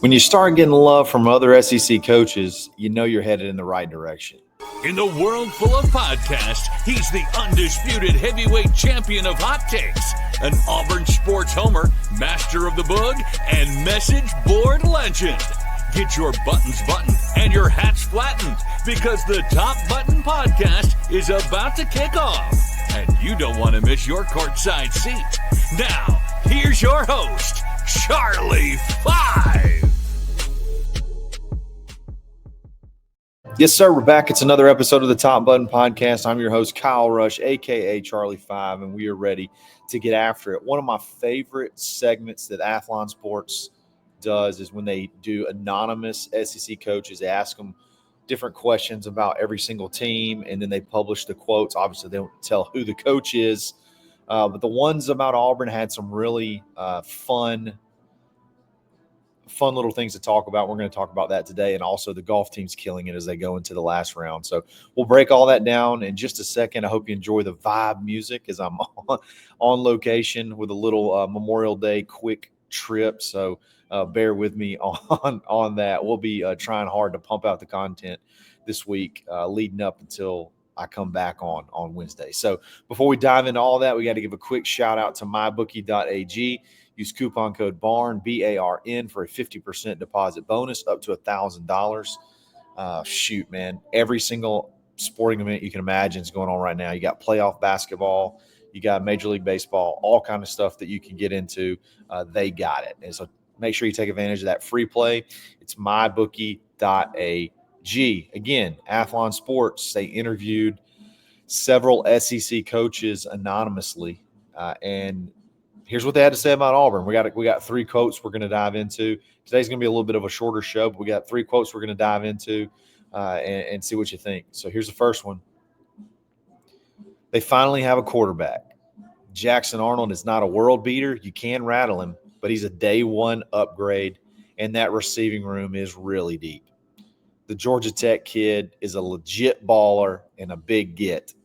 When you start getting love from other SEC coaches, you know you're headed in the right direction. In the world full of podcasts, he's the undisputed heavyweight champion of hot takes, an Auburn sports homer, master of the boog, and message board legend. Get your buttons buttoned and your hats flattened because the Top Button Podcast is about to kick off. And you don't want to miss your courtside seat. Now, here's your host, Charlie Five. Yes, sir. We're back. It's another episode of the Top Button Podcast. I'm your host, Kyle Rush, a.k.a. Charlie Five, and we are ready to get after it. One of my favorite segments that Athlon Sports does is when they do anonymous SEC coaches. They ask them different questions about every single team, and then they publish the quotes. Obviously, they don't tell who the coach is, but the ones about Auburn had some really fun little things to talk about. We're going to talk about that today, and also the golf team's killing it as they go into the last round. So we'll break all that down in just a second. I hope you enjoy the vibe music as I'm on location with a little Memorial Day quick trip. So bear with me on that. We'll be trying hard to pump out the content this week leading up until I come back on Wednesday. So before we dive into all that, we got to give a quick shout out to mybookie.ag. Use coupon code BARN, B-A-R-N, for a 50% deposit bonus up to $1,000. Shoot, man. Every single sporting event you can imagine is going on right now. You got playoff basketball. You got Major League Baseball, all kind of stuff that you can get into. They got it. And so make sure you take advantage of that free play. It's mybookie.ag. Again, Athlon Sports, they interviewed several SEC coaches anonymously, and here's what they had to say about Auburn. We got three quotes we're going to dive into. Today's going to be a little bit of a shorter show, but we got three quotes we're going to dive into and see what you think. So here's the first one. They finally have a quarterback. Jackson Arnold is not a world beater. You can rattle him, but he's a day one upgrade, and that receiving room is really deep. The Georgia Tech kid is a legit baller and a big get.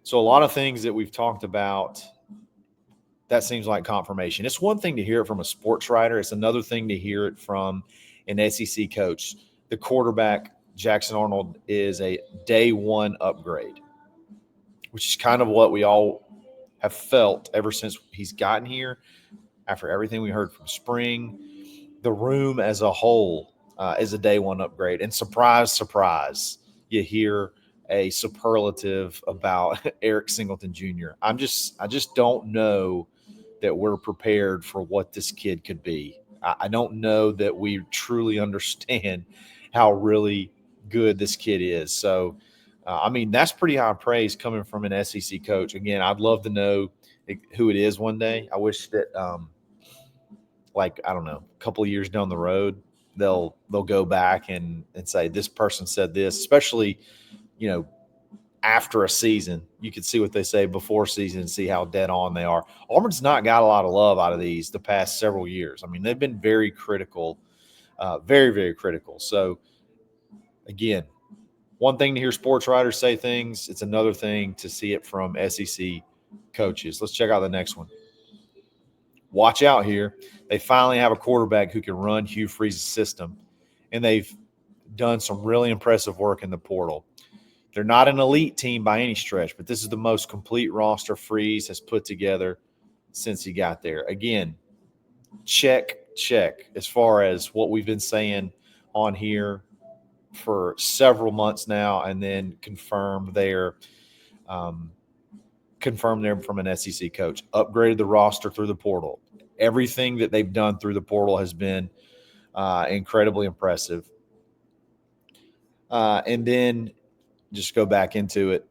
So a lot of things that we've talked about, that seems like confirmation. It's one thing to hear it from a sports writer. It's another thing to hear it from an SEC coach. The quarterback, Jackson Arnold, is a day one upgrade, which is kind of what we all have felt ever since he's gotten here. After everything we heard from spring, the room as a whole is a day one upgrade. And surprise, surprise, you hear a superlative about Eric Singleton Jr. I just don't know that we're prepared for what this kid could be. I don't know that we truly understand how really good this kid is. So, that's pretty high praise coming from an SEC coach. Again, I'd love to know who it is one day. I wish that, a couple of years down the road, they'll go back and say this person said this, especially, after a season. You can see what they say before season and see how dead on they are. Auburn's not got a lot of love out of these the past several years. They've been very critical, very, very critical. So, again, one thing to hear sports writers say things, it's another thing to see it from SEC coaches. Let's check out the next one. Watch out here. They finally have a quarterback who can run Hugh Freeze's system, and they've done some really impressive work in the portal. They're not an elite team by any stretch, but this is the most complete roster Freeze has put together since he got there. Again, check as far as what we've been saying on here for several months now, and then confirm there from an SEC coach. Upgraded the roster through the portal. Everything that they've done through the portal has been incredibly impressive. And then just go back into it.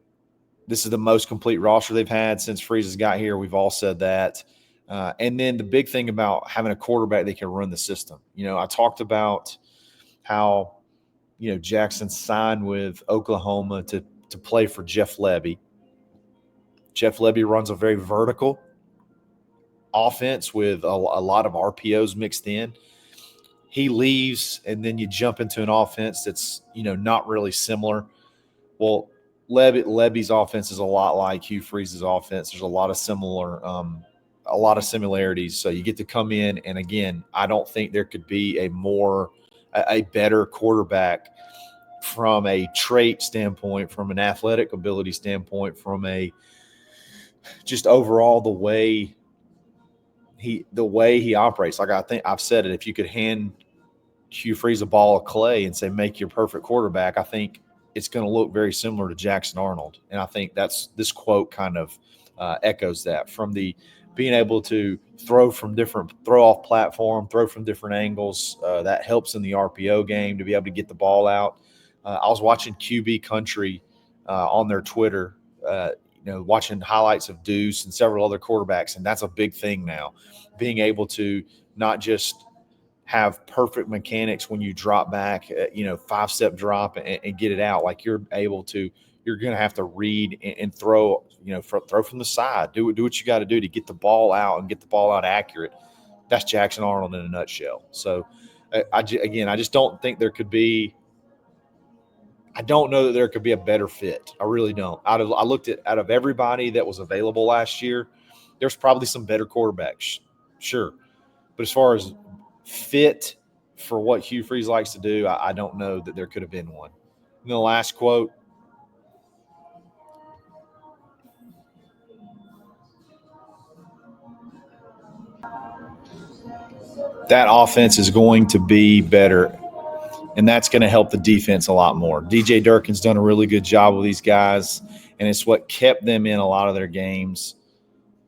This is the most complete roster they've had since Freeze has got here. We've all said that. And then the big thing about having a quarterback that can run the system. I talked about how, Jackson signed with Oklahoma to play for Jeff Lebby. Jeff Lebby runs a very vertical offense with a lot of RPOs mixed in. He leaves, and then you jump into an offense that's, not really similar. Well, Lebby's offense is a lot like Hugh Freeze's offense. There's a lot of similar a lot of similarities. So you get to come in, and again, I don't think there could be a better quarterback from a trait standpoint, from an athletic ability standpoint, from a just overall the way he operates. Like, I think I've said it, if you could hand Hugh Freeze a ball of clay and say, make your perfect quarterback, I think it's going to look very similar to Jackson Arnold. And I think this quote kind of echoes that, from the being able to throw off platform, throw from different angles. That helps in the RPO game to be able to get the ball out. I was watching QB Country on their Twitter, watching highlights of Deuce and several other quarterbacks, and that's a big thing now, being able to not just have perfect mechanics when you drop back, 5-step drop and get it out. Like, you're going to have to read and throw, throw from the side, do what you got to do to get the ball out and get the ball out accurate. That's Jackson Arnold in a nutshell. So I just don't think there could be, I don't know that there could be a better fit. I really don't. I looked at, out of everybody that was available last year, there's probably some better quarterbacks. Sure. But as far as fit for what Hugh Freeze likes to do, I don't know that there could have been one. And the last quote, that offense is going to be better, and that's going to help the defense a lot more. DJ Durkin's done a really good job with these guys, and it's what kept them in a lot of their games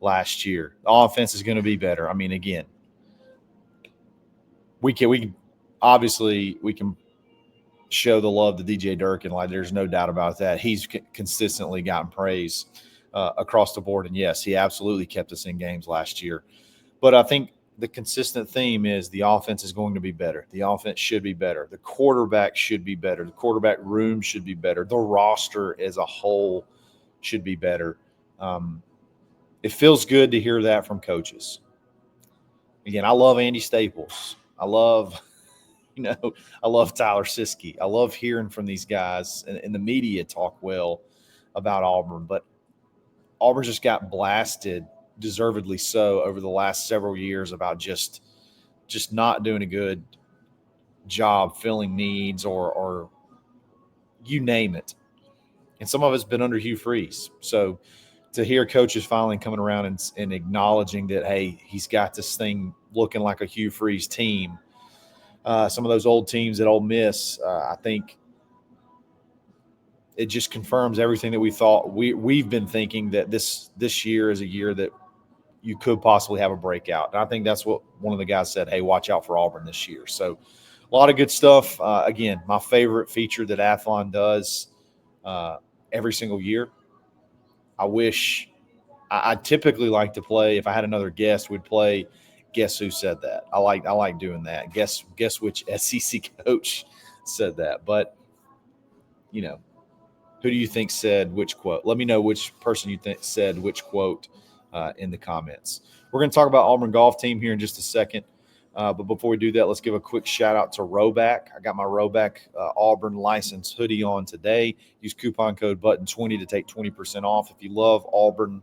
last year. The offense is going to be better. I mean, again, we can show the love to DJ Durkin. Like, there's no doubt about that. He's consistently gotten praise across the board. And yes, he absolutely kept us in games last year. But I think the consistent theme is the offense is going to be better. The offense should be better. The quarterback should be better. The quarterback room should be better. The roster as a whole should be better. It feels good to hear that from coaches. Again, I love Andy Staples. I love Tyler Siskey. I love hearing from these guys, and the media talk well about Auburn. But Auburn just got blasted, deservedly so, over the last several years about just not doing a good job filling needs or you name it. And some of it's been under Hugh Freeze. So to hear coaches finally coming around and acknowledging that, hey, he's got this thing looking like a Hugh Freeze team. Some of those old teams at Ole Miss, I think it just confirms everything that we thought. We've been thinking that this year is a year that you could possibly have a breakout. And I think that's what one of the guys said, hey, watch out for Auburn this year. So a lot of good stuff. Again, my favorite feature that Athlon does every single year. I typically like to play, if I had another guest, we'd play Guess Who Said That. I like doing that. Guess which SEC coach said that. But, who do you think said which quote? Let me know which person you think said which quote in the comments. We're going to talk about Auburn golf team here in just a second. But before we do that, let's give a quick shout out to Rowback. I got my Rowback Auburn license hoodie on today. Use coupon code BUTTON20 to take 20% off. If you love Auburn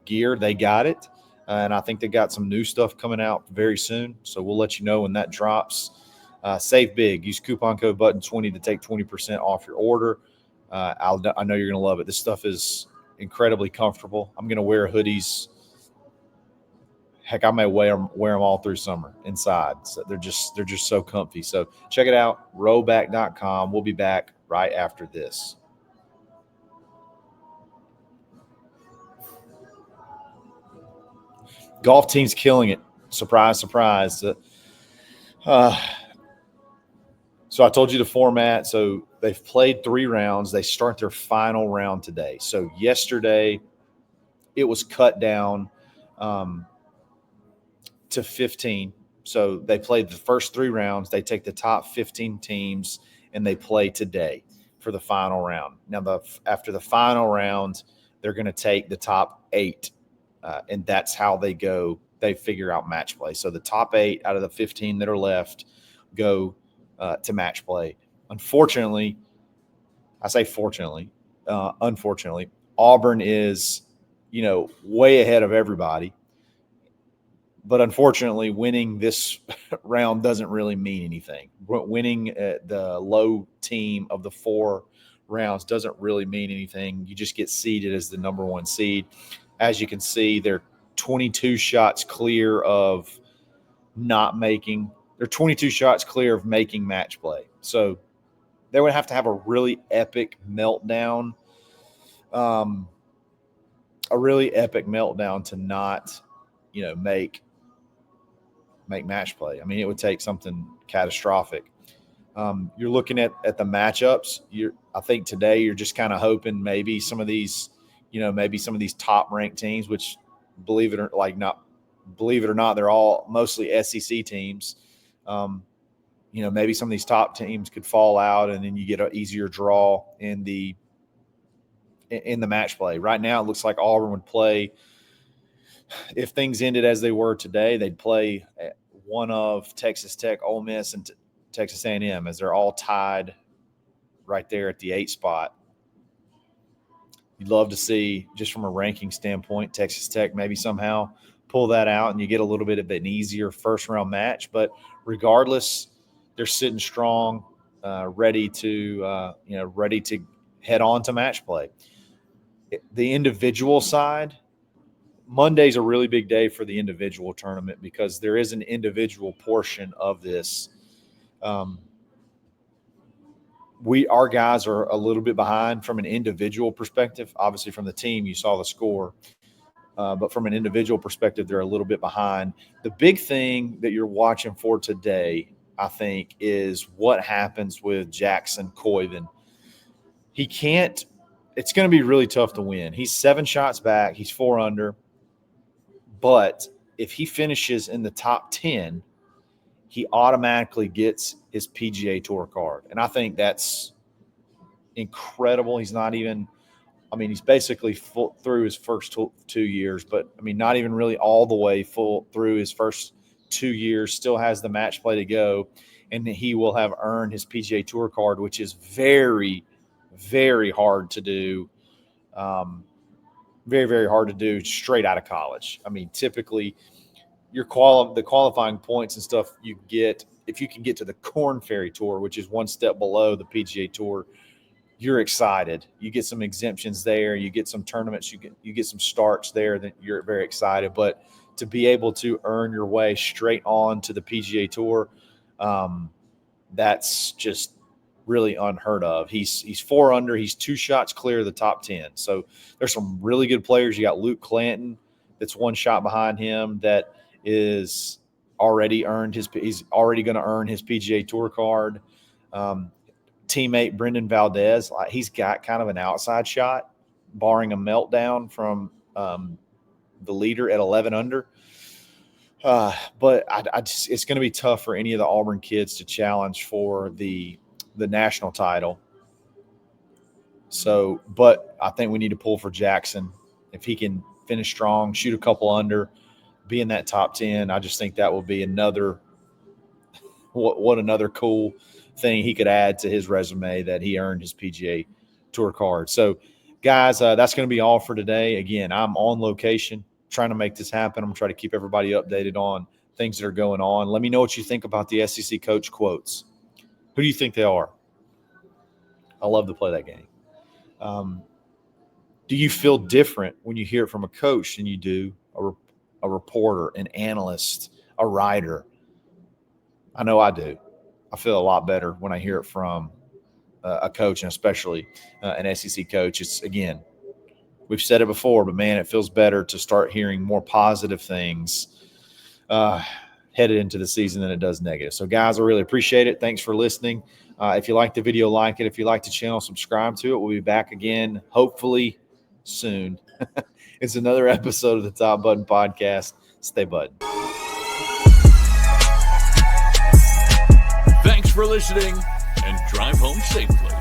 gear, they got it. And I think they got some new stuff coming out very soon. So we'll let you know when that drops. Save big. Use coupon code BUTTON20 to take 20% off your order. I know you're going to love it. This stuff is incredibly comfortable. I'm going to wear hoodies. Heck, I may wear them all through summer inside. So they're just so comfy. So check it out, rowback.com. We'll be back right after this. Golf team's killing it. Surprise, surprise. So I told you the format. So they've played 3 rounds. They start their final round today. So yesterday it was cut down to 15. So they played the first 3 rounds. They take the top 15 teams and they play today for the final round. Now, after the final round, they're going to take the top 8. And that's how they go. They figure out match play. So the top 8 out of the 15 that are left go to match play. Unfortunately, unfortunately, Auburn is, way ahead of everybody. But unfortunately, winning this round doesn't really mean anything. Winning the low team of the 4 rounds doesn't really mean anything. You just get seeded as the number 1 seed. As you can see, they're 22 shots clear of not making. They're 22 shots clear of making match play. So they would have to have a really epic meltdown, to not, make match play. I mean, it would take something catastrophic. You're looking at the matchups. I think today you're just kind of hoping maybe some of these top ranked teams, which believe it or not, they're all mostly SEC teams. Maybe some of these top teams could fall out, and then you get an easier draw in the match play. Right now, it looks like Auburn would play. If things ended as they were today, they'd play one of Texas Tech, Ole Miss, and Texas A&M, as they're all tied right there at the 8 spot. You'd love to see, just from a ranking standpoint, Texas Tech maybe somehow pull that out, and you get a little bit of an easier first-round match. But regardless, they're sitting strong, ready to head on to match play. The individual side, Monday's a really big day for the individual tournament because there is an individual portion of this. Our guys are a little bit behind from an individual perspective. Obviously, from the team, you saw the score. But from an individual perspective, they're a little bit behind. The big thing that you're watching for today, I think, is what happens with Jackson Coyven. It's going to be really tough to win. He's 7 shots back. He's 4 under. But if he finishes in the top 10, he automatically gets his PGA Tour card. And I think that's incredible. He's not even – he's basically full through his first 2 years, but, not even really all the way full through his first 2 years, still has the match play to go, and he will have earned his PGA Tour card, which is very, very hard to do. Very, very hard to do straight out of college. Typically the qualifying points and stuff you get, if you can get to the Korn Ferry Tour, which is one step below the PGA Tour, you're excited. You get some exemptions there. You get some tournaments. You get some starts there that you're very excited. But to be able to earn your way straight on to the PGA Tour, that's just really unheard of. He's 4 under. He's 2 shots clear of the top 10. So there's some really good players. You got Luke Clanton that's 1 shot behind him that is already earned he's already going to earn his PGA Tour card. Teammate Brendan Valdez, he's got kind of an outside shot, barring a meltdown from the leader at 11 under. But it's going to be tough for any of the Auburn kids to challenge for the national title. So, but I think we need to pull for Jackson. If he can finish strong, shoot a couple under, be in that top 10, I just think that will be another cool thing he could add to his resume, that he earned his PGA Tour card. So, guys, that's going to be all for today. Again, I'm on location trying to make this happen. I'm trying to keep everybody updated on things that are going on. Let me know what you think about the SEC coach quotes. Who do you think they are? I love to play that game. Do you feel different when you hear it from a coach than you do a reporter, an analyst, a writer? I know I do. I feel a lot better when I hear it from a coach, and especially an SEC coach. It's, again, we've said it before, but, man, it feels better to start hearing more positive things headed into the season than it does negative. So, guys, I really appreciate it. Thanks for listening. If you like the video, like it. If you like the channel, subscribe to it. We'll be back again, hopefully soon. It's another episode of the Top Button Podcast. Stay button. Thanks for listening, and drive home safely.